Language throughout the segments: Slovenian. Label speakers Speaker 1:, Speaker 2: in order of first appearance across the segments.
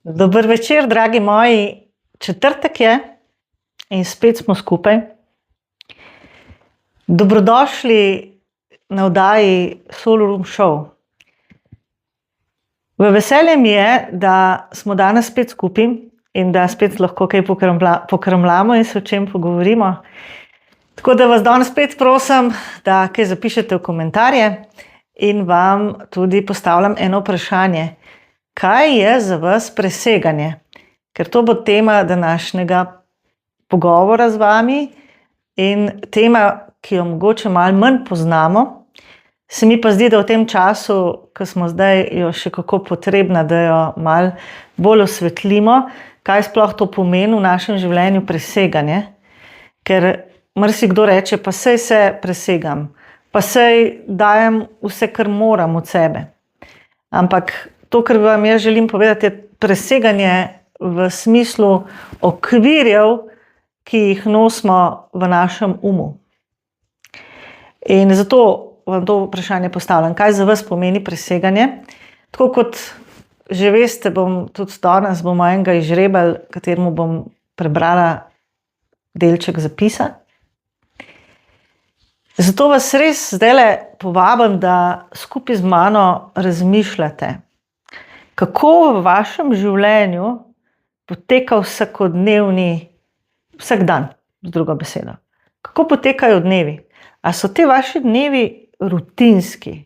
Speaker 1: Dober večer, dragi moji. Četrtek je in spet smo skupaj. Dobrodošli na oddaji Soul Room Show. V veselje mi je, da smo danes spet skupaj in da spet lahko kaj pokrmljamo in se o čem pogovorimo. Tako da vas danes spet prosim, da kaj zapišete v komentarje in vam tudi postavljam eno vprašanje. Kaj je za vas preseganje? Ker to bo tema današnjega pogovora z vami in tema, ki jo mogoče malo manj poznamo, se mi pa zdi, da v tem času, ko smo zdaj jo še kako potrebna, da jo malo bolj osvetlimo, kaj sploh to pomeni v našem življenju preseganje. Ker marsikdo reče, pa saj se presegam, pa saj dajem vse, kar moram od sebe. Ampak to, kar vam jaz želim povedati, je preseganje v smislu okvirjev, ki jih nosimo v našem umu. In zato vam to vprašanje postavljam. Kaj za vas pomeni preseganje? Tako kot že veste, bom tudi danes enega izžrebal, kateremu bom prebrala delček zapisa. Zato vas res zdajle povabim, da skupaj z mano razmišljate, kako v vašem življenju poteka vsakodnevni, vsak dan, z drugo besedo. Kako potekajo dnevi? A so te vaši dnevi rutinski?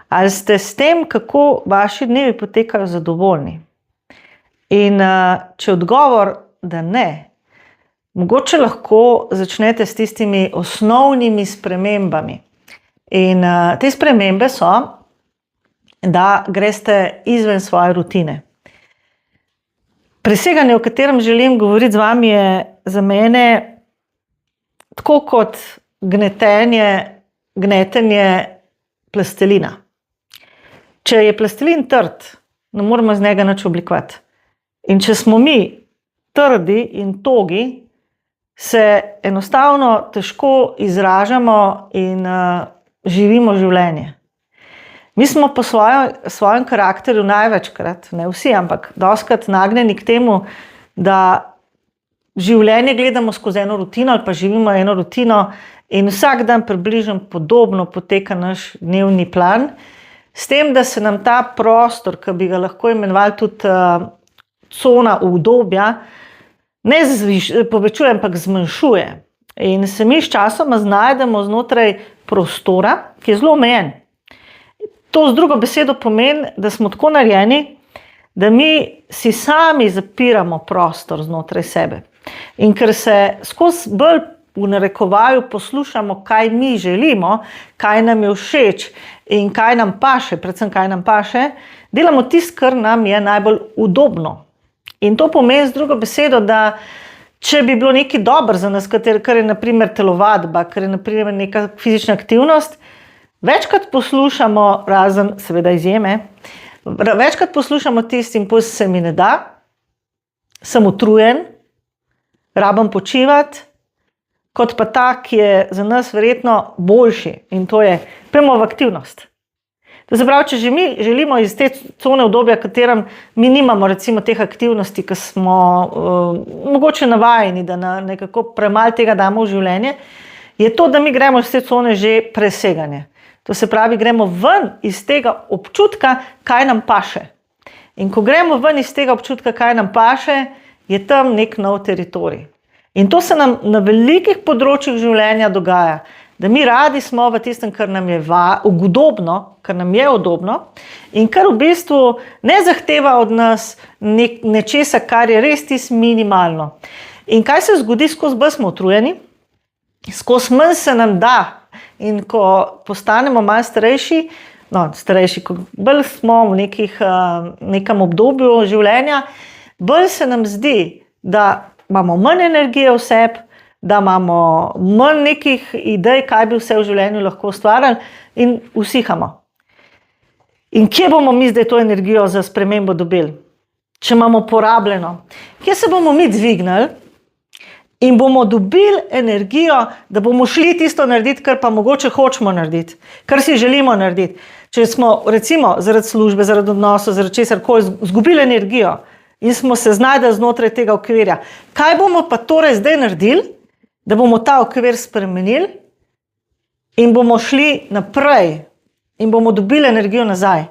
Speaker 1: Ali ste s tem, kako vaši dnevi potekajo, zadovoljni? In če odgovor, da ne, mogoče lahko začnete s tistimi osnovnimi spremembami. In te spremembe so, da greste izven svoje rutine. Preseganje, o katerem želim govoriti z vami, je za mene tako kot gnetenje plastelina. Če je plastelin trd, ne moremo z njega nič oblikovati. In če smo mi trdi in togi, se enostavno težko izražamo in živimo življenje. Mi smo po svojem karakterju največkrat, ne vsi, ampak dostikrat nagnjeni k temu, da življenje gledamo skozi eno rutino ali pa živimo eno rutino in vsak dan približno podobno poteka naš dnevni plan, s tem, da se nam ta prostor, ki bi ga lahko imenovali tudi cona udobja, ne povečuje, ampak zmanjšuje. In se mi sčasoma znajdemo znotraj prostora, ki je zelo omejen. To z drugo besedo pomeni, da smo tako narejeni, da mi si sami zapiramo prostor znotraj sebe. In ker se skozi bolj v narekovaju poslušamo, kaj mi želimo, kaj nam je všeč in kaj nam paše, predvsem kaj nam paše, delamo tisto, kar nam je najbolj udobno. In to pomeni z drugo besedo, da če bi bilo nekaj dobro za nas, kar je na primer telovadba, kar je na primer neka fizična aktivnost, večkrat poslušamo, razen seveda izjeme, večkrat poslušamo tisti impuls, se mi ne da, sem utrujen, rabim počivati, kot pa ta, ki je za nas verjetno boljši, in to je, pojmo v aktivnost. To se pravi, če že mi želimo iz te cone udobja, katerem mi nimamo recimo teh aktivnosti, ki smo mogoče navajeni, da nekako premalo tega damo v življenje, je to, da mi gremo iz te cone že preseganje. To se pravi, gremo ven iz tega občutka, kaj nam paše. In ko gremo ven iz tega občutka, kaj nam paše, je tam nek nov teritorij. In to se nam na velikih področjih življenja dogaja, da mi radi smo v tistem, kar nam je udobno in kar v bistvu ne zahteva od nas nečesa, kar je res tisto minimalno. In kaj se zgodi, skozi bolj smo utrujeni, skozi manj se nam da. In ko postanemo malo starejši, ko bolj smo v nekem obdobju življenja, bolj se nam zdi, da imamo manj energije v sebi, da imamo manj nekih idej, kaj bi vse v življenju lahko ustvarjali in usihamo. In kje bomo mi zdaj to energijo za spremembo dobili? Če imamo porabljeno, kje se bomo mi dvignili in bomo dobili energijo, da bomo šli tisto narediti, kar pa mogoče hočemo narediti, kar si želimo narediti. Če smo recimo zaradi službe, zaradi odnosov, zaradi česarkoli izgubili energijo, in smo se znajdli znotraj tega okvirja. Kaj bomo pa torej zdaj naredili, da bomo ta okvir spremenili in bomo šli naprej in bomo dobili energijo nazaj.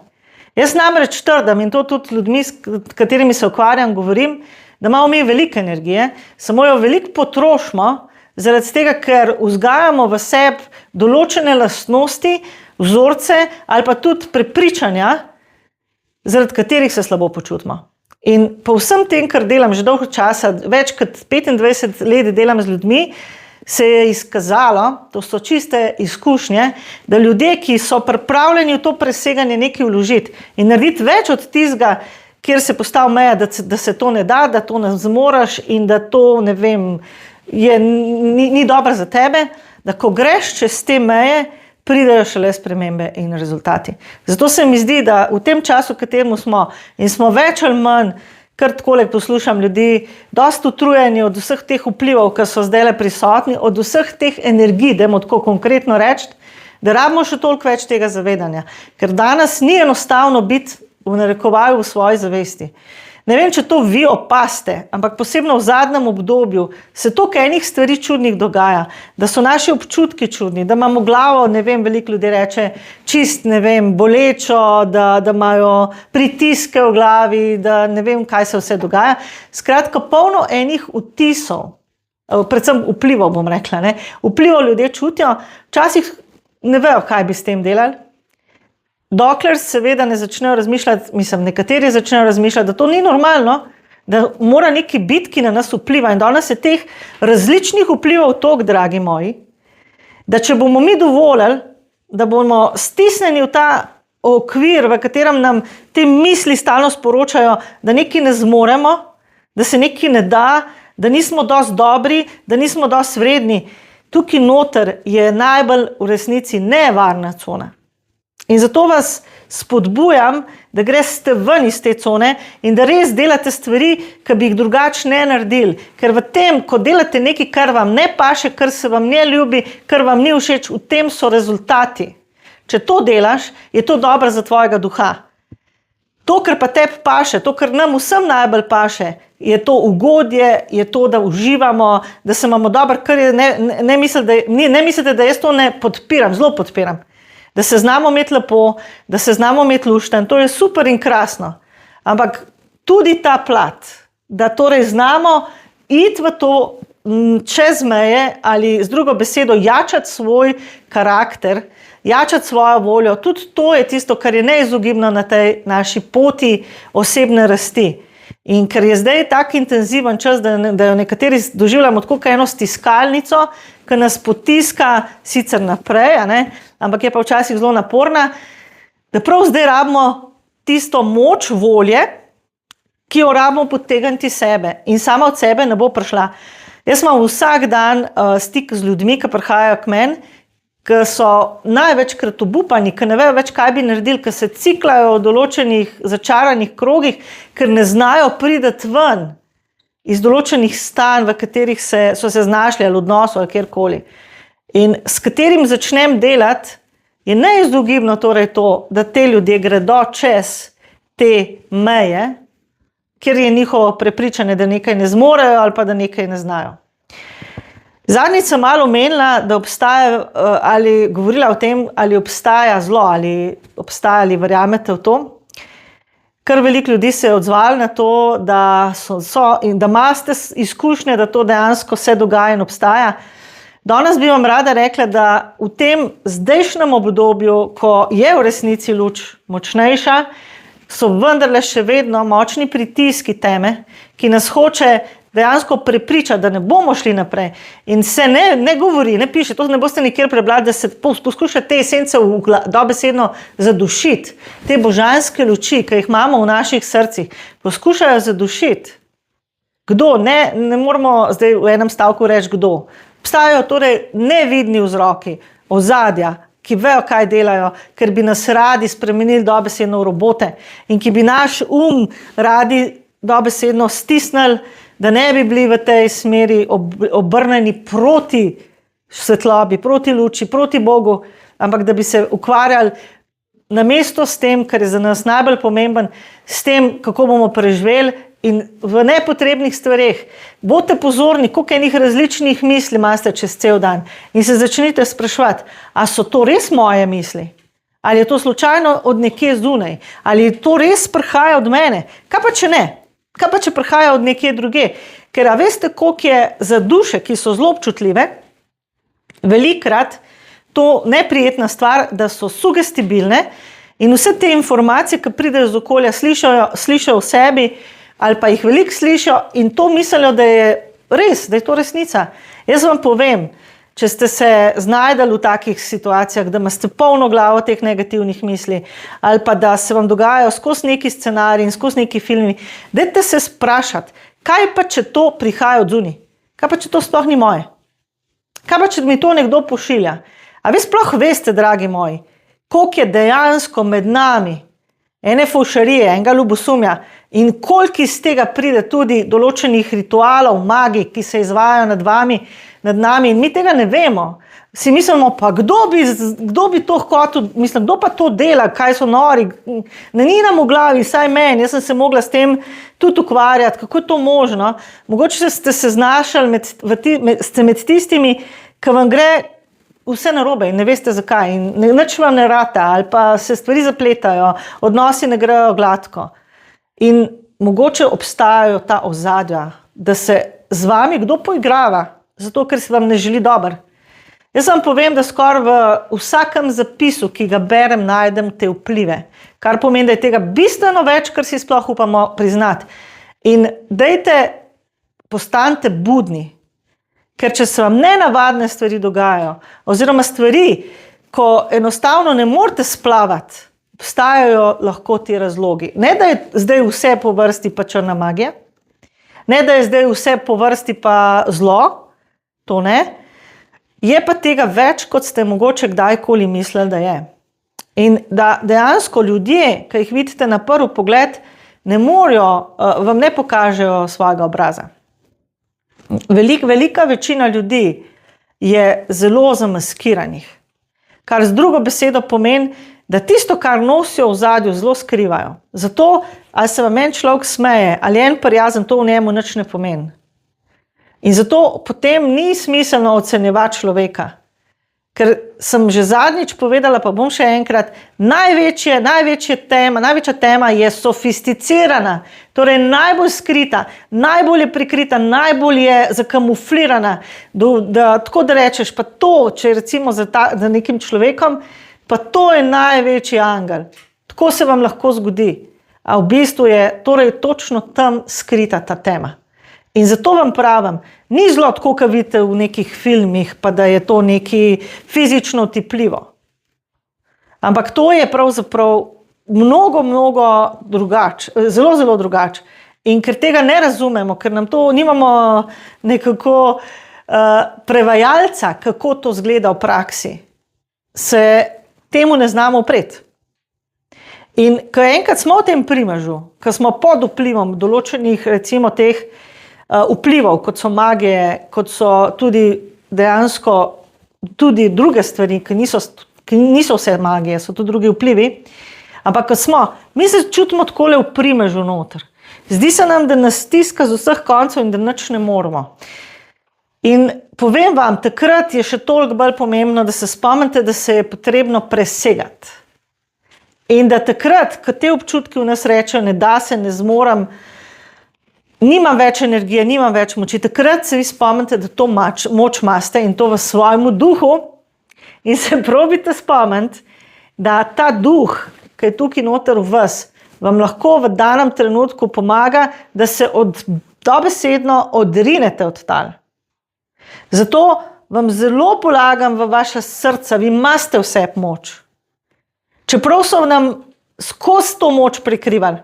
Speaker 1: Jaz namreč trdim, in to tudi ljudmi, s katerimi se ukvarjam, govorim, da imamo mi veliko energije, samo jo veliko potrošimo, zaradi tega, ker vzgajamo v sebi določene lastnosti, vzorce ali pa tudi prepričanja, zaradi katerih se slabo počutimo. In po vsem tem, kar delam že dolgo časa, več kot 25 let delam z ljudmi, se je izkazalo, to so čiste izkušnje, da ljudje, ki so pripravljeni v to preseganje nekaj vložiti in narediti več od tistega, kjer se postavi meja, da se to ne da, da to ne zmoraš in da to, ne vem, ni dobro za tebe, da ko greš čez te meje, pridejo šele spremembe in rezultati. Zato se mi zdi, da v tem času, v katerem smo, in smo več ali manj, kar takole poslušam ljudi, dosti utrujeni od vseh teh vplivov, ki so zdaj prisotni, od vseh teh energij, dajmo tako konkretno reči, da rabimo še toliko več tega zavedanja. Ker danes ni enostavno biti v narekovaju v svoji zavesti. Ne vem, če to vi opazite, ampak posebno v zadnjem obdobju se toliko enih stvari čudnih dogaja, da so naši občutki čudni, da imamo glavo, ne vem, veliko ljudi reče, čist, ne vem, bolečo, da imajo pritiske v glavi, da ne vem, kaj se vse dogaja. Skratka, polno enih vtisov, predvsem vplivov, bom rekla, ne? Vplivov ljudje čutijo, včasih ne vejo, kaj bi s tem delali. Dokler seveda ne začnejo razmišljati, nekateri začnejo razmišljati, da to ni normalno, da mora neki biti, ki na nas vpliva. In danes je teh različnih vplivov toliko, dragi moji, da če bomo mi dovolili, da bomo stisnjeni v ta okvir, v katerem nam te misli stalno sporočajo, da nekaj ne zmoremo, da se nekaj ne da, da nismo dosti dobri, da nismo dosti vredni, tukaj noter je najbolj v resnici nevarna cona. In zato vas spodbujam, da greste ven iz te cone in da res delate stvari, ki bi jih drugače ne naredili. Ker v tem, ko delate nekaj, kar vam ne paše, kar se vam ne ljubi, kar vam ni všeč, v tem so rezultati. Če to delaš, je to dobro za tvojega duha. To, kar pa tebi paše, to, kar nam vsem najbolj paše, je to ugodje, je to, da uživamo, da se imamo dobro, kar je, ne mislite, da jaz to ne podpiram, zelo podpiram. Da se znamo imeti lepo, da se znamo imeti lušten, to je super in krasno. Ampak tudi ta plat, da torej znamo iti v to čez meje ali z drugo besedo jačati svoj karakter, jačati svojo voljo, tudi to je tisto, kar je neizogibno na tej naši poti osebne rasti. In ker je zdaj tak intenziven čas, da jo nekateri doživljamo tako kot eno stiskalnico, ki nas potiska sicer naprej, ampak je pa včasih zelo naporna, da prav zdaj rabimo tisto moč volje, ki jo rabimo potegniti sebe in sama od sebe ne bo prišla. Jaz imam vsak dan stik z ljudmi, ki prihajajo k meni, ki so največkrat obupani, ki ne vejo več, kaj bi naredili, ki se ciklajo v določenih začaranih krogih, ker ne znajo priti ven iz določenih stanj, v katerih so se znašli ali odnosov ali kjerkoli. In s katerim začnem delati, je neizogibno torej to, da te ljudje gredo čez te meje, ker je njihovo prepričanje, da nekaj ne zmorejo ali pa da nekaj ne znajo. Zadnjič sem malo omenila, da obstaja, ali govorila o tem, ali obstaja zlo, ali obstaja, ali verjamete v to. Kar veliko ljudi se je odzvalo na to, da in da imate izkušnje, da to dejansko se dogaja in obstaja. Danes bi vam rada rekla, da v tem zdajšnjem obdobju, ko je v resnici luč močnejša, so vendarle še vedno močni pritiski teme, ki nas hoče dejansko prepričati, da ne bomo šli naprej. In se ne govori, ne piše, to ne boste nikjer prebrali, da se poskuša te esence dobesedno zadušiti. Te božanske luči, ki jih imamo v naših srcih, poskušajo zadušiti. Kdo? Ne moramo zdaj v enem stavku reči kdo. Obstajajo torej nevidni vzroki, ozadja, ki vejo, kaj delajo, ker bi nas radi spremenili dobesedno v robote in ki bi naš radi dobesedno stisnili, da ne bi bili v tej smeri obrnjeni proti svetlobi, proti luči, proti Bogu, ampak da bi se ukvarjali namesto s tem, kar je za nas najbolj pomemben, s tem, kako bomo preživeli in v nepotrebnih stvareh. Bodite pozorni, koliko enih različnih misli imate čez cel dan in se začnite spraševati, a so to res moje misli? Ali je to slučajno od nekje zunaj? Ali to res prihaja od mene? Kaj pa če ne? Kaj pa če prihaja od nekje druge? Ker a veste, koliko je za duše, ki so zelo občutljive, velikrat to neprijetna stvar, da so sugestibilne in vse te informacije, ki pridejo z okolja, slišajo v sebi ali pa jih veliko slišijo in to mislijo, da je res, da je to resnica. Jaz vam povem, če ste se znajdali v takih situacijah, da imate polno glavo teh negativnih misli ali pa da se vam dogajajo skozi neki scenarij in skozi neki filmi, dajte se sprašati, kaj pa če to prihaja od zunaj? Kaj pa če to sploh ni moje? Kaj pa če mi to nekdo pošilja? A vi sploh veste, dragi moji, koliko je dejansko med nami ene fovšarije, enega ljubosumja in koliko iz tega pride tudi določenih ritualov, magij, ki se izvajajo nad nami in mi tega ne vemo. Si mislimo, pa kdo bi to hotel, mislim, kdo pa to dela, kaj so nori, ne ni nam v glavi, saj meni, jaz sem se mogla s tem tudi ukvarjati, kako je to možno. Mogoče ste se znašali ste med tistimi, ki vam gre vse narobe in ne veste zakaj in nič vam ne rata ali pa se stvari zapletajo, odnosi ne grejo gladko. In mogoče obstajajo ta ozadja, da se z vami kdo poigrava, zato ker se vam ne želi dobro. Jaz vam povem, da skoraj v vsakem zapisu, ki ga berem, najdem te vplive, kar pomeni, da je tega bistveno več, kar si sploh upamo priznati. In postanite budni, ker če se vam nenavadne stvari dogajajo, oziroma stvari, ko enostavno ne morete splavati, obstajajo lahko ti razlogi. Ne, da je zdaj vse po vrsti pa črna magija, ne, da je zdaj vse po vrsti pa zlo, to ne, je pa tega več, kot ste mogoče kdajkoli mislili, da je. In da dejansko ljudje, ki jih vidite na prvi pogled, vam ne pokažejo svojega obraza. Velika večina ljudi je zelo zamaskiranih, kar z drugo besedo pomeni, da tisto, kar nosijo v ozadju, zelo skrivajo. Zato, ali se vam en človek smeje, ali en prijazen, to v njemu nič ne pomeni. In zato potem ni smiselno ocenjevati človeka. Ker sem že zadnjič povedala, pa bom še enkrat, največja tema je sofisticirana, torej najbolj skrita, najbolj je prikrita, najbolj je zakamuflirana, tako da rečeš, pa to, če recimo za nekim človekom, pa to je največji angel. Tako se vam lahko zgodi. A v bistvu je torej točno tam skrita ta tema. In zato vam pravim, ni zelo tako, kot vidite v nekih filmih, pa da je to neki fizično otipljivo. Ampak to je pravzaprav mnogo drugače, zelo drugače. In ker tega ne razumemo, ker nam to nimamo nekako prevajalca, kako to zgleda v praksi, se temu ne znamo upreti. In ko enkrat smo v tem primežu, ko smo pod vplivom določenih recimo teh vplivov, kot so magije, kot so tudi dejansko tudi druge stvari, ki niso vse magije, so tudi drugi vplivi, ampak ko smo, mi se čutimo takole v primežu noter. Zdi se nam, da nas stiska z vseh koncev in da nič ne moremo. In povem vam, takrat je še toliko bolj pomembno, da se spomnite, da se je potrebno presegati. In da takrat, ko te občutki v nas rečejo, ne da se, ne zmorem, nimam več energije, nimam več moči, takrat se vi spomnite, da to moč imate in to v svojemu duhu in se probite spomniti, da ta duh, ki je tukaj noter v vas, vam lahko v danem trenutku pomaga, da se dobesedno odrinete od tal. Zato vam zelo polagam v vaša srca, vi imate vse moč. Čeprav so nam skozi to moč prikrivali.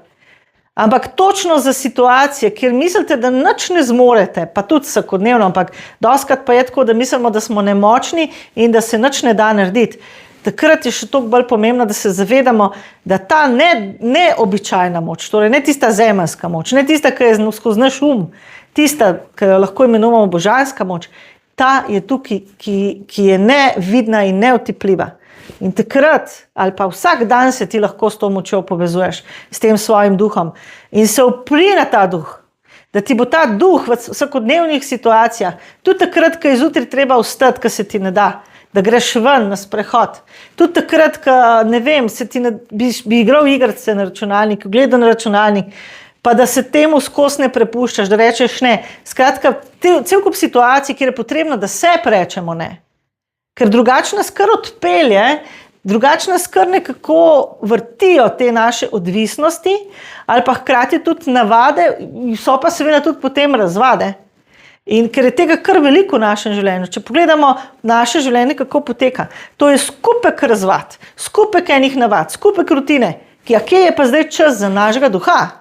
Speaker 1: Ampak točno za situacije, kjer mislite, da nič ne zmorete, pa tudi vsakodnevno, ampak dostikrat pa je tako, da mislimo, da smo nemočni in da se nič ne da narediti. Takrat je še toliko bolj pomembno, da se zavedamo, da ta neobičajna moč, torej ne tista zemeljska moč, ne tista, ki je skozi naš tista, ki jo lahko imenujemo božanska moč, ta je tukaj, ki je nevidna in neotipljiva. In takrat, ali pa vsak dan se ti lahko s to močjo povezuješ, s tem svojim duhom. In se upri na ta duh, da ti bo ta duh v vsakodnevnih situacijah, tudi takrat, ko je zjutraj treba vstati, ko se ti ne da, da greš ven na sprehod. Tudi takrat, ko, ne vem, bi igral igrice na računalnik, gledal na računalnik, pa da se temu skozi ne prepuščaš, da rečeš ne. Skratka, cel kup situacij, kjer je potrebno, da se rečemo ne. Ker drugače nas kar odpelje, drugače nas kar nekako vrtijo te naše odvisnosti, ali pa hkrati tudi navade, so pa seveda tudi potem razvade. In ker je tega kar veliko v našem življenju, če pogledamo naše življenje, kako poteka, to je skupek razvad, skupek enih navad, skupek rutine, kje je pa zdaj čas za našega duha.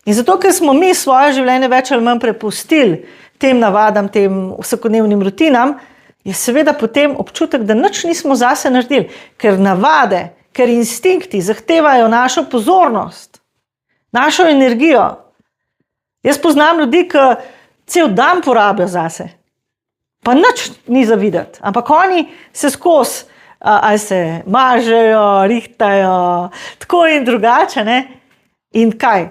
Speaker 1: In zato, ker smo mi svoje življenje več ali manj prepustili tem navadam, tem vsakodnevnim rutinam, je seveda potem občutek, da nič nismo zase naredili, ker navade, ker instinkti zahtevajo našo pozornost, našo energijo. Jaz poznam ljudi, ki cel dan porabijo zase, pa nič ni za videti, ampak oni se skozi, ali se mažejo, rihtajo, tako in drugače, ne? In kaj?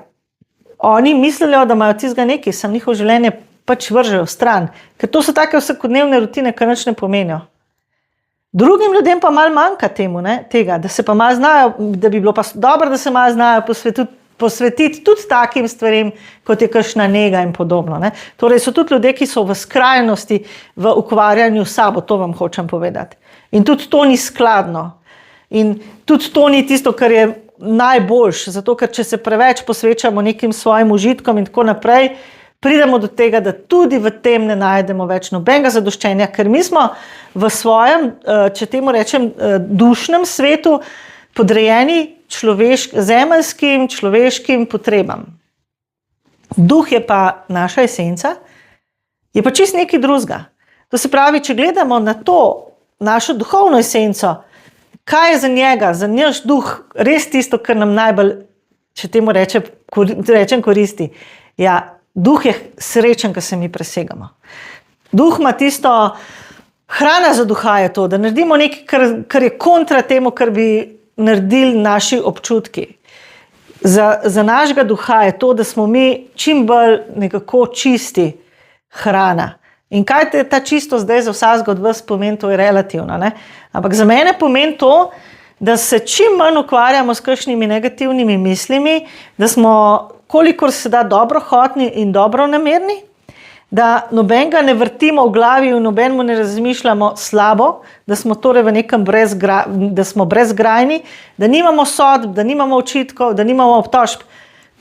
Speaker 1: Oni mislijo, da imajo tistega nekaj, sem njihovo življenje pač vržejo stran, ker to so take vsakodnevne rutine, ki nič ne pomenijo. Drugim ljudem pa malo manjka tega, da se pa malo znajo, da bi bilo pa dobro, da se malo znajo posvetiti tudi takim stvarem, kot je kakšna nega in podobno. Ne? Torej so tudi ljudje, ki so v skrajnosti v ukvarjanju s sabo, to vam hočem povedati. In tudi to ni skladno. In tudi to ni tisto, kar je najboljš, zato ker če se preveč posvečamo nekim svojim užitkom in tako naprej, pridemo do tega, da tudi v tem ne najdemo več nobenega zadoščenja, ker mi smo v svojem, če temu rečem, dušnem svetu podrejeni zemeljskim človeškim potrebam. Duh je pa naša esenca, je pa čist nekaj drugega. To se pravi, če gledamo na to našo duhovno esenco, kaj je za njega, za naš duh, res tisto, kar nam najbolj, če temu rečem, koristi. Ja, duh je srečen, ko se mi presegamo. Duh ima tisto, hrana za duha je to, da naredimo nekaj, kar je kontra temu, kar bi naredili naši občutki. Za našega duha je to, da smo mi čim bolj nekako čisti hrana. In kaj te ta čisto zdaj za vsakega od vas pomeni, to je relativno. Ne? Ampak za mene pomeni to, da se čim manj ukvarjamo s kakšnimi negativnimi mislimi, da smo kolikor se da dobrohotni in dobronamerni, da nobenega ne vrtimo v glavi in nobenemu ne razmišljamo slabo, da smo torej v nekem da smo brezgrajni, da nimamo sodb, da nimamo očitkov, da nimamo obtožb.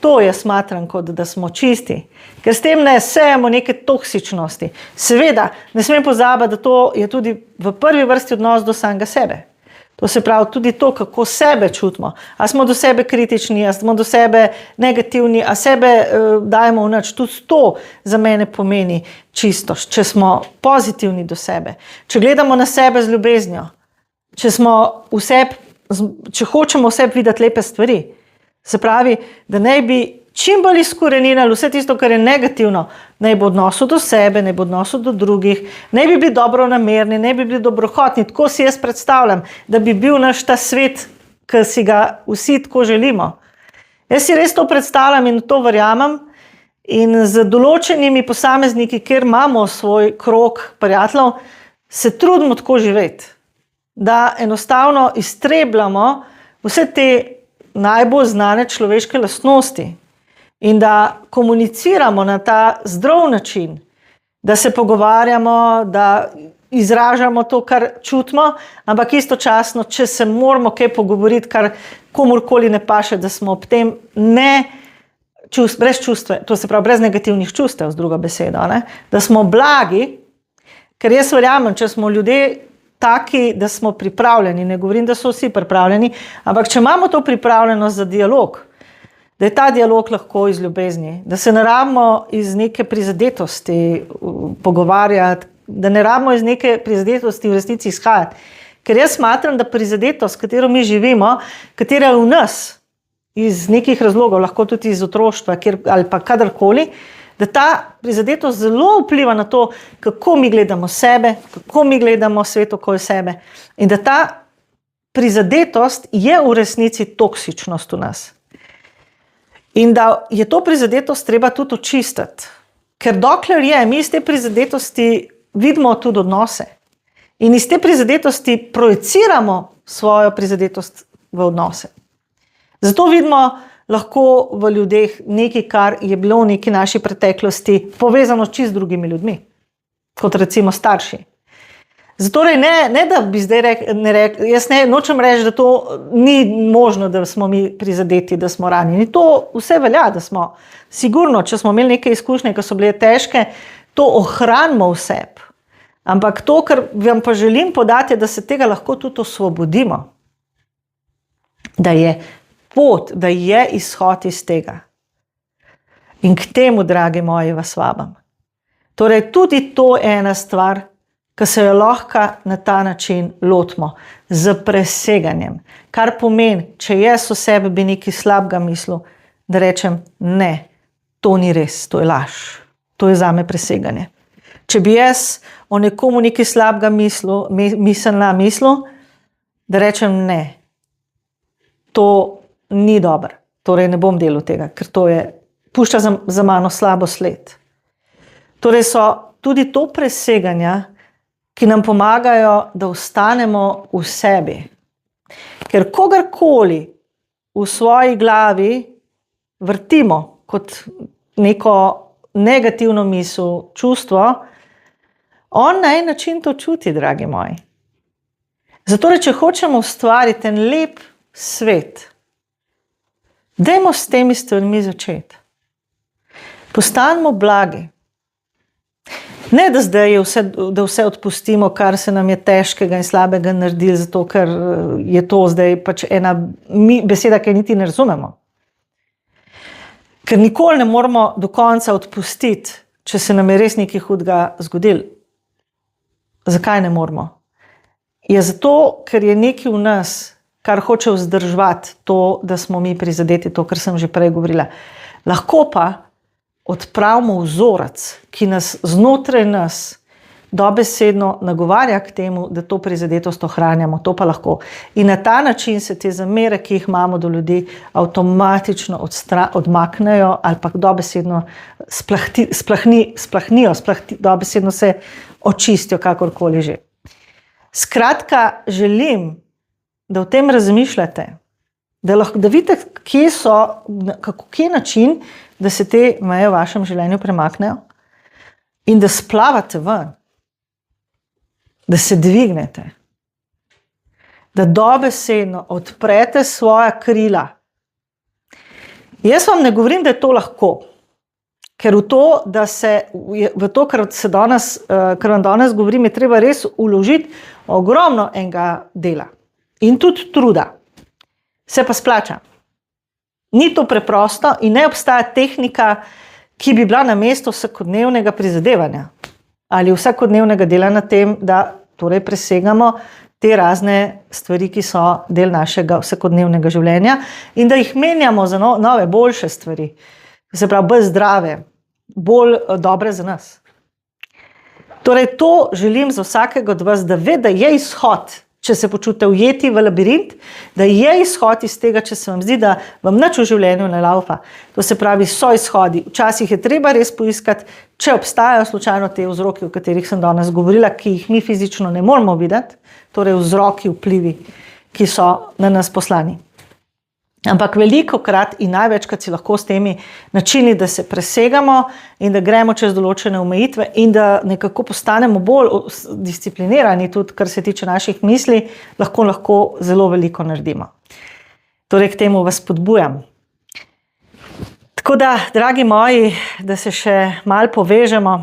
Speaker 1: To jaz smatram kot, da smo čisti. Ker s tem ne sejemo neke toksičnosti. Seveda, ne smem pozabiti, da to je tudi v prvi vrsti odnos do samega sebe. To se pravi tudi to, kako sebe čutimo. A smo do sebe kritični, a smo do sebe negativni, a sebe dajemo v nič. Tudi to za mene pomeni čistost, če smo pozitivni do sebe. Če gledamo na sebe z ljubeznijo, če hočemo v sebi videti lepe stvari, se pravi, da naj bi čim bolj izkoreninili vse tisto, kar je negativno, naj bo odnosu do sebe, naj bo odnosu do drugih, naj bi bili dobronamerni, naj bi bili dobrohotni. Tako si jaz predstavljam, da bi bil naš ta svet, ki si ga vsi tako želimo. Jaz si res to predstavljam in to verjamem in z določenimi posamezniki, kjer imamo svoj krog prijateljev, se trudimo tako živeti, da enostavno iztrebljamo vse te najbolj znane človeške lastnosti in da komuniciramo na ta zdrav način, da se pogovarjamo, da izražamo to, kar čutimo, ampak istočasno, če se moramo kaj pogovoriti, kar komurkoli ne paše, da smo ob tem brez čustve, to se pravi brez negativnih čustev, z drugo besedo, ne? Da smo blagi, ker jaz verjamem, če smo ljudje taki, da smo pripravljeni, ne govorim, da so vsi pripravljeni, ampak če imamo to pripravljenost za dialog, da je ta dialog lahko iz ljubezni, da se ne rabimo iz neke prizadetosti pogovarjati, da ne rabimo iz neke prizadetosti v resnici izhajati. Ker jaz smatram, da prizadetost, katero mi živimo, katera je v nas, iz nekih razlogov, lahko tudi iz otroštva ali pa kadarkoli, da ta prizadetost zelo vpliva na to, kako mi gledamo sebe, kako mi gledamo svet okoli sebe in da ta prizadetost je v resnici toksičnost v nas. In da je to prizadetost treba tudi očistiti. Ker dokler je, mi iz te prizadetosti vidimo tudi odnose. In iz te prizadetosti projiciramo svojo prizadetost v odnose. Zato vidimo lahko v ljudeh nekaj, kar je bilo v neki naši preteklosti povezano čist z drugimi ljudmi. Kot recimo starši. Zato ne da bi zdaj jaz nočem reči, da to ni možno, da smo mi prizadeti, da smo ranjeni. To vse velja, da smo sigurno, če smo imeli neke izkušnje, ki so bile težke, to ohranimo v sebi. Ampak to, kar vam pa želim podati, je, da se tega lahko tudi osvobodimo. Da je pot, da je izhod iz tega. In k temu, dragi moji, vas vabam. Torej, tudi to je ena stvar, ki se jo lahko na ta način lotimo, z preseganjem. Kar pomeni, če jaz o sebi bi nekaj slabega mislil, da rečem, ne, to ni res, to je laž. To je zame preseganje. Če bi jaz o nekomu nekaj slabega mislil, da rečem, ne, to ni dobro. Torej, ne bom delal tega, ker to je, pušča za mano slabo sled. Torej so tudi to preseganja, ki nam pomagajo, da ostanemo v sebi. Ker kogarkoli v svoji glavi vrtimo kot neko negativno misel, čustvo, on na en način to čuti, dragi moji. Zato, če hočemo ustvariti en lep svet, dajmo s temi stvarmi začeti. Postanimo blagi. Ne, da zdaj da vse odpustimo, kar se nam je težkega in slabega naredili, zato ker je to zdaj pač ena beseda, ki niti ne razumemo. Ker nikoli ne moramo do konca odpustiti, če se nam je res nekaj hudega zgodilo. Zakaj ne moramo? Je zato, ker je nekaj v nas, kar hoče vzdrževati to, da smo mi prizadeti, to, kar sem že prej govorila. Lahko pa odpravimo vzorec, ki nas znotraj nas dobesedno nagovarja k temu, da to prizadetost ohranjamo, to pa lahko. In na ta način se te zamere, ki jih imamo do ljudi, avtomatično odmaknejo ali pa dobesedno splahnijo, dobesedno se očistijo, kakorkoli že. Skratka, želim, da o tem razmišljate, da vidite, kje je način, da se te meje v vašem življenju premaknejo in da splavate ven, da se dvignete, da dobesedno odprete svoja krila. Jaz vam ne govorim, da je to lahko, ker kar vam danes govorim, je treba res vložiti ogromno enega dela in tudi truda. Se pa splača. Ni to preprosto in ne obstaja tehnika, ki bi bila na mesto vsakodnevnega prizadevanja ali vsakodnevnega dela na tem, da torej presegamo te razne stvari, ki so del našega vsakodnevnega življenja in da jih menjamo za nove, boljše stvari. Se pravi, bolj zdrave, bolj dobre za nas. Torej, to želim za vsakega od vas, da ve, da je izhod, če se počutite ujeti v labirint, da je izhod iz tega, če se vam zdi, da vam nič v življenju ne laufa. To se pravi, so izhodi. Včasih je treba res poiskati, če obstajajo slučajno te vzroki, o katerih sem danes govorila, ki jih mi fizično ne moramo videti, torej vzroki, vplivi, ki so na nas poslani. Ampak velikokrat in največkrat si lahko s temi načini, da se presegamo in da gremo čez določene omejitve in da nekako postanemo bolj disciplinirani, tudi kar se tiče naših misli, lahko zelo veliko naredimo. Torej, k temu vas spodbujam. Tako da, dragi moji, da se še malo povežemo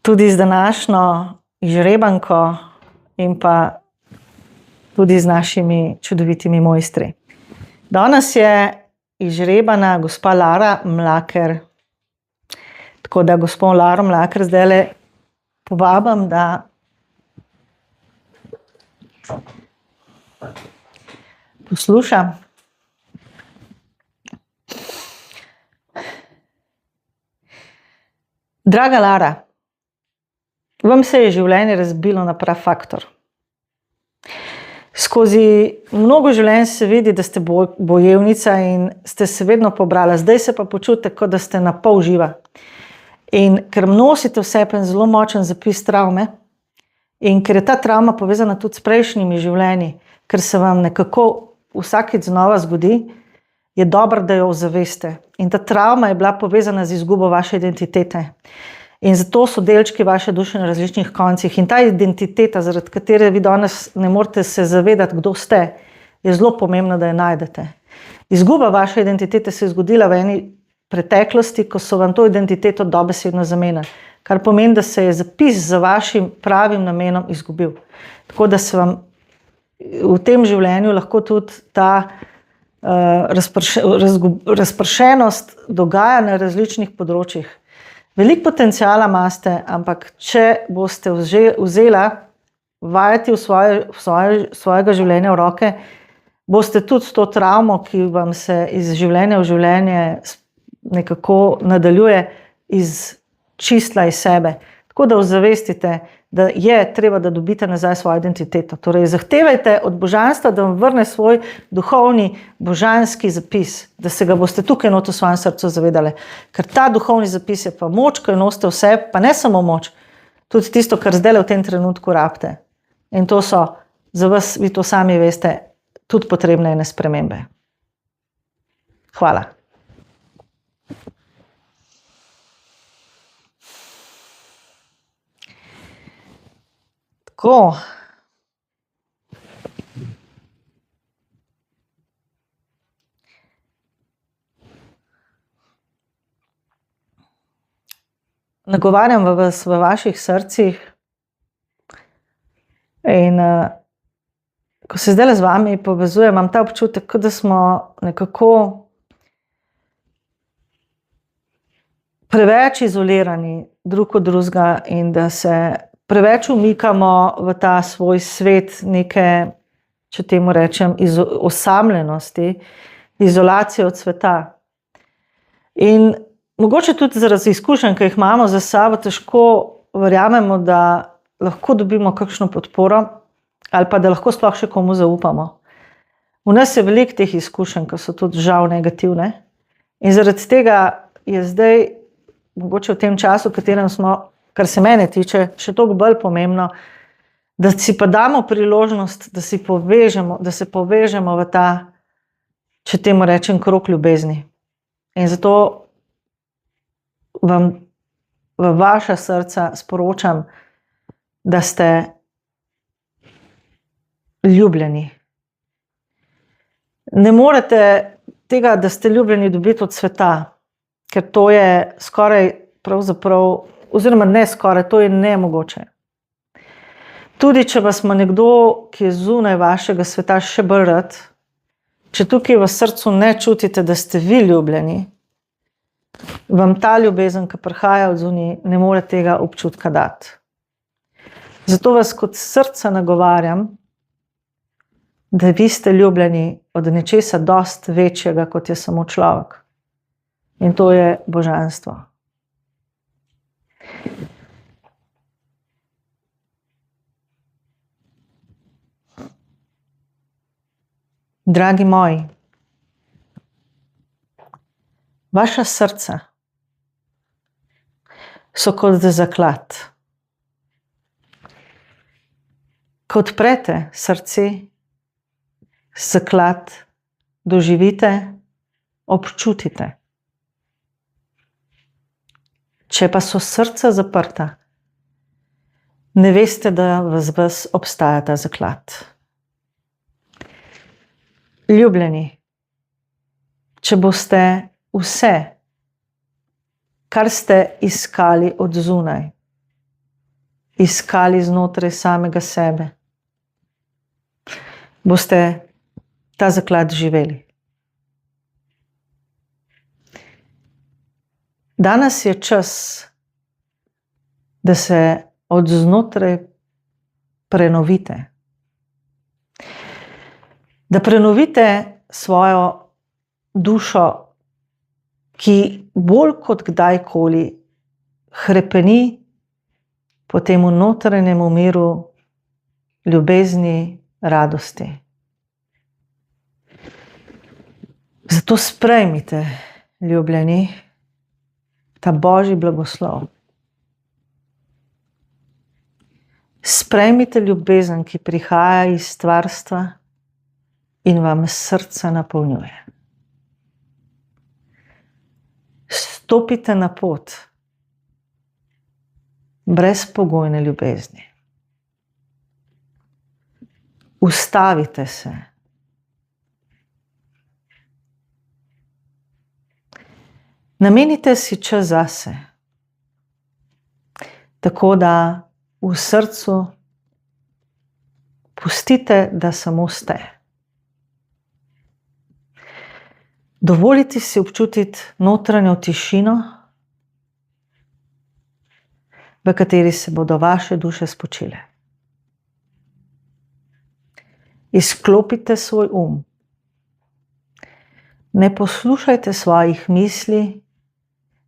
Speaker 1: tudi z današnjo izžrebanko in pa tudi z našimi čudovitimi mojstri. Danes je izžrebana gospa Lara Mlaker. Tako da gospod Laro Mlaker zdajle povabim, da posluša. Draga Lara, vam se je življenje razbilo na prav faktor. Skozi mnogo življenj se vidi, da ste bojevnica in ste se vedno pobrala. Zdaj se pa počutite, kot da ste na pol živa. In ker nosite v sebi zelo močen zapis travme in ker je ta travma povezana tudi s prejšnjimi življenji, ker se vam nekako vsakič znova zgodi, je dobro, da jo ozaveste. In ta travma je bila povezana z izgubo vaše identitete. In zato so delčki vaše duše na različnih koncih. In ta identiteta, zaradi katere vi danes ne morete se zavedati, kdo ste, je zelo pomembno, da jo najdete. Izguba vaše identitete se je zgodila v eni preteklosti, ko so vam to identiteto dobesedno zamenjali. Kar pomeni, da se je zapis za vašim pravim namenom izgubil. Tako da se vam v tem življenju lahko tudi ta razpršenost dogaja na različnih področjih. Veliko potencijala imate, ampak če boste vzela vajeti svojega življenja v roke, boste tudi to travmo, ki vam se iz življenja v življenje nekako nadaljuje, izčistila iz sebe. Tako da ozavestite, da je treba, da dobite nazaj svojo identiteto. Torej, zahtevajte od božanstva, da vam vrne svoj duhovni, božanski zapis, da se ga boste tukaj not v svojem srcu zavedali. Ker ta duhovni zapis je pa moč, ko jo nosite vse, pa ne samo moč, tudi tisto, kar zdaj v tem trenutku rabite. In to so, za vas, vi to sami veste, tudi potrebne ene spremembe. Hvala. Tako. Nagovarjam vas v vaših srcih in ko se zdaj z vami povezujem, imam ta občutek, kot da smo nekako preveč izolirani drug od drugega in da se preveč umikamo v ta svoj svet neke, če temu rečem, osamljenosti, izolacije od sveta. In mogoče tudi zaradi izkušenj, ki jih imamo za sabo, težko verjamemo, da lahko dobimo kakšno podporo ali pa da lahko sploh še komu zaupamo. V nas je veliko teh izkušenj, ki so tudi žal negativne. In zaradi tega je zdaj, mogoče v tem času, v katerem smo, kar se mene tiče, še toliko bolj pomembno, da si pa damo priložnost, da se povežemo v ta, če temu rečem, krog ljubezni. In zato vam v vaša srca sporočam, da ste ljubljeni. Ne morete tega, da ste ljubljeni, dobiti od sveta, ker to je skoraj pravzaprav, oziroma ne skoraj, to je nemogoče. Tudi če vas ima nekdo, ki je zunaj vašega sveta, še bolj rad, če tukaj v srcu ne čutite, da ste vi ljubljeni, vam ta ljubezen, ki prihaja od zunaj, ne more tega občutka dati. Zato vas kot srca nagovarjam, da vi ste ljubljeni od nečesa dosti večjega, kot je samo človek. In to je božanstvo. Dragi moji, vaša srca so kot zaklad. Ko odprete srce, zaklad doživite, občutite. Če pa so srca zaprta, ne veste, da v vas obstaja ta zaklad. Ljubljeni, če boste vse, kar ste iskali od zunaj, iskali znotraj samega sebe, boste ta zaklad živeli. Danes je čas, da se od znotraj prenovite. Da prenovite svojo dušo, ki bolj kot kdajkoli hrepeni po temu notranjemu miru, ljubezni, radosti. Zato sprejmite, ljubljeni, ta Božji blagoslov. Sprejmite ljubezen, ki prihaja iz stvarstva in vam srce napolnjuje. Stopite na pot brezpogojne ljubezni. Ustavite se. Namenite si čas zase, tako da v srcu pustite, da samo ste. Dovolite si občutiti notranjo tišino, v kateri se bodo vaše duše spočile. Izklopite svoj um. Ne poslušajte svojih misli,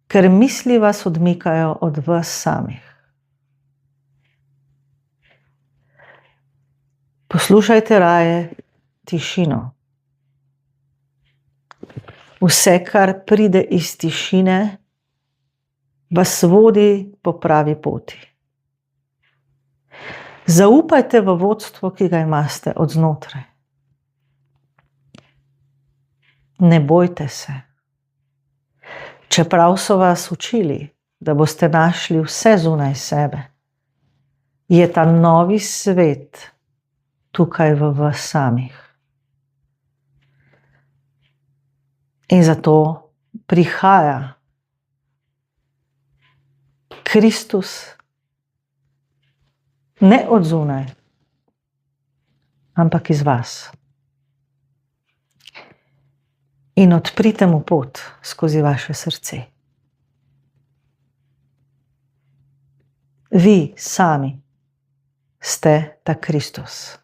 Speaker 1: ker misli vas odmikajo od vas samih. Poslušajte raje tišino. Vse, kar pride iz tišine, vas vodi po pravi poti. Zaupajte v vodstvo, ki ga imate od znotraj. Ne bojte se. Čeprav so vas učili, da boste našli vse zunaj sebe, je ta novi svet tukaj v vas samih. In zato prihaja Kristus ne od zunaj, ampak iz vas. In odprite mu pot skozi vaše srce. Vi sami ste ta Kristus.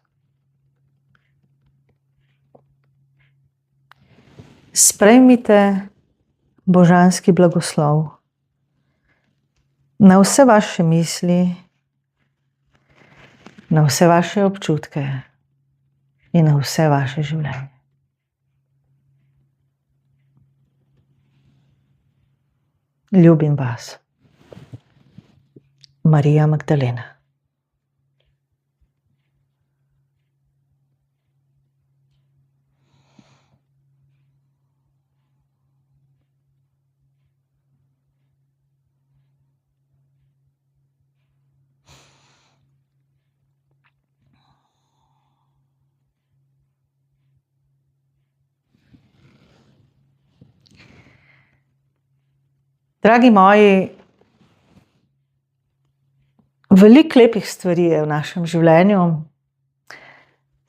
Speaker 1: Sprejmite božanski blagoslov na vse vaše misli, na vse vaše občutke in na vse vaše življenje. Ljubim vas. Marija Magdalena. Dragi moji, veliko lepih stvari je v našem življenju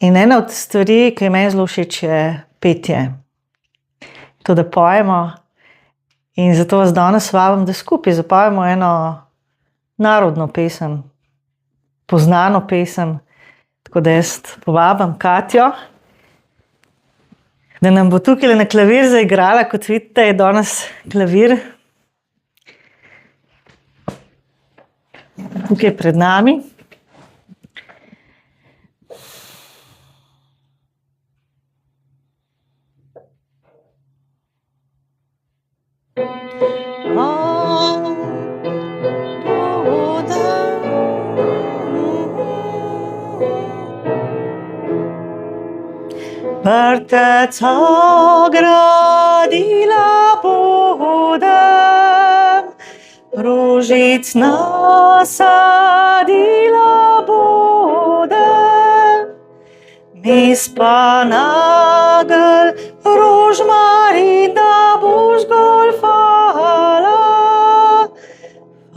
Speaker 1: in ena od stvari, ki je meni zelo všeč, je petje. To, da pojemo, in zato vas danes vabim, da skupaj zapojemo eno narodno pesem, poznano pesem, tako da jaz povabim Katjo, da nam bo tukaj na klavir zaigrala. Kot vidite, je danes klavir tukaj pred nami. Vrtec gradila budem, rožic nasadila budem, mis pa nagelj rožmarin, da boš golfala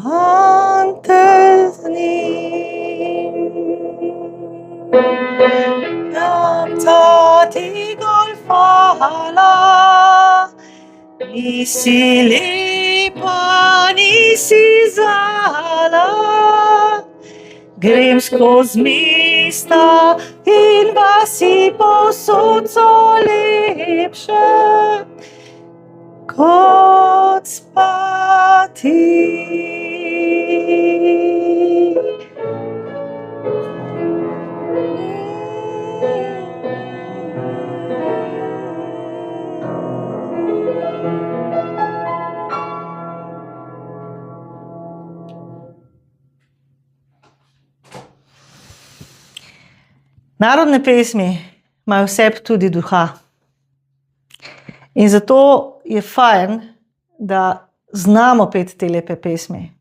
Speaker 1: fante z njim. Namca ti golfala, nisi lepa, nisi zala, grem skozi mesta in vasi povsod so lepše kot spati. Narodne pesmi imajo v sebi tudi duha. In zato je fajn, da znamo peti te lepe pesmi.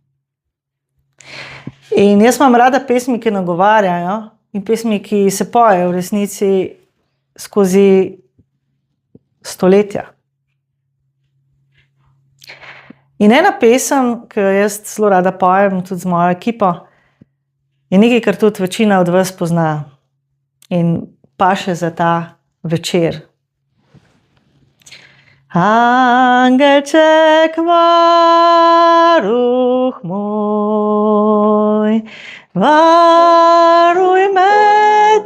Speaker 1: In jaz imam rada pesmi, ki nagovarjajo, in pesmi, ki se pojejo v resnici skozi stoletja. In ena pesem, ki jo jaz zelo rada pojem tudi z mojo ekipo, je nekaj, kar tudi večina od vas pozna in paše za ta večer. Angelček varuh moj, varuj me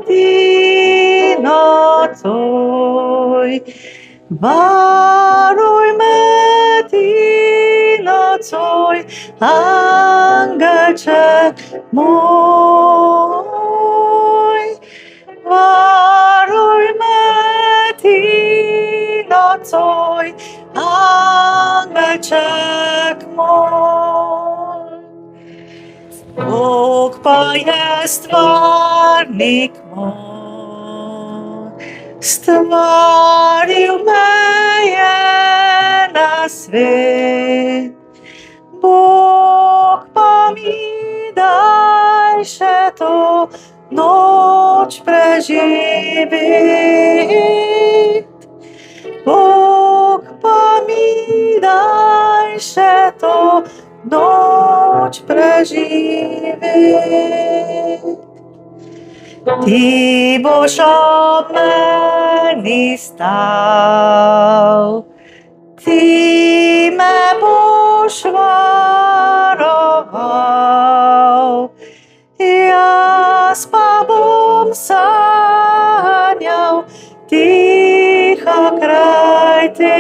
Speaker 1: ti nocoj, varuj me ti nocoj, angelček moj, varuj me ti nocoj, angelček moj. Bog pa je stvarnik moj, stvaril me je na svet. Bog pa mi daj še to noč preživeti. Bog pa mi daj še to noč preživeti. Ti boš ob meni stal, ti me boš varoval, jaz pa bom sanjal tiho kraj te.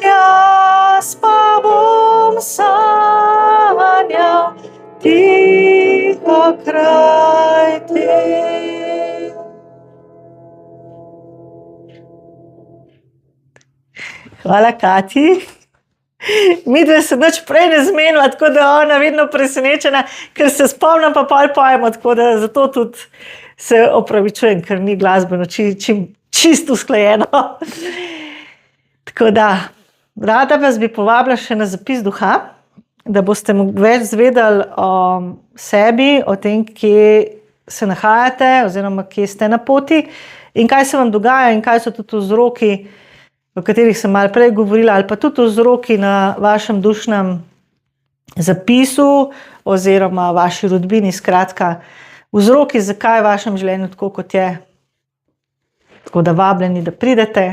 Speaker 1: Jaz pa bom sanjal tiho kraj te. Hvala, Katji. Midve se nič prej ne zmeniva, tako da ona vedno presenečena, ker se spomnim, pa pol pojemo, tako da zato tudi se opravičujem, ker ni glasbeno čisto usklajeno. Tako da, rada vas bi povabila še na zapis duha, da boste več zvedeli o sebi, o tem, kje se nahajate oziroma kje ste na poti in kaj se vam dogaja in kaj so tudi vzroki, o katerih sem malo prej govorila, ali pa tudi vzroki na vašem dušnem zapisu oziroma vaši rodbini, skratka, vzroki, zakaj je v vašem življenju tako, kot je. Tako da vabljeni, da pridete.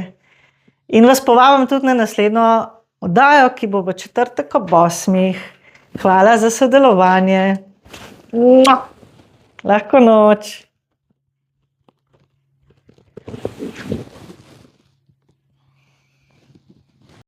Speaker 1: In vas povabim tudi na naslednjo oddajo, ki bo v četrtek ob 8. Hvala za sodelovanje. Lahko noč.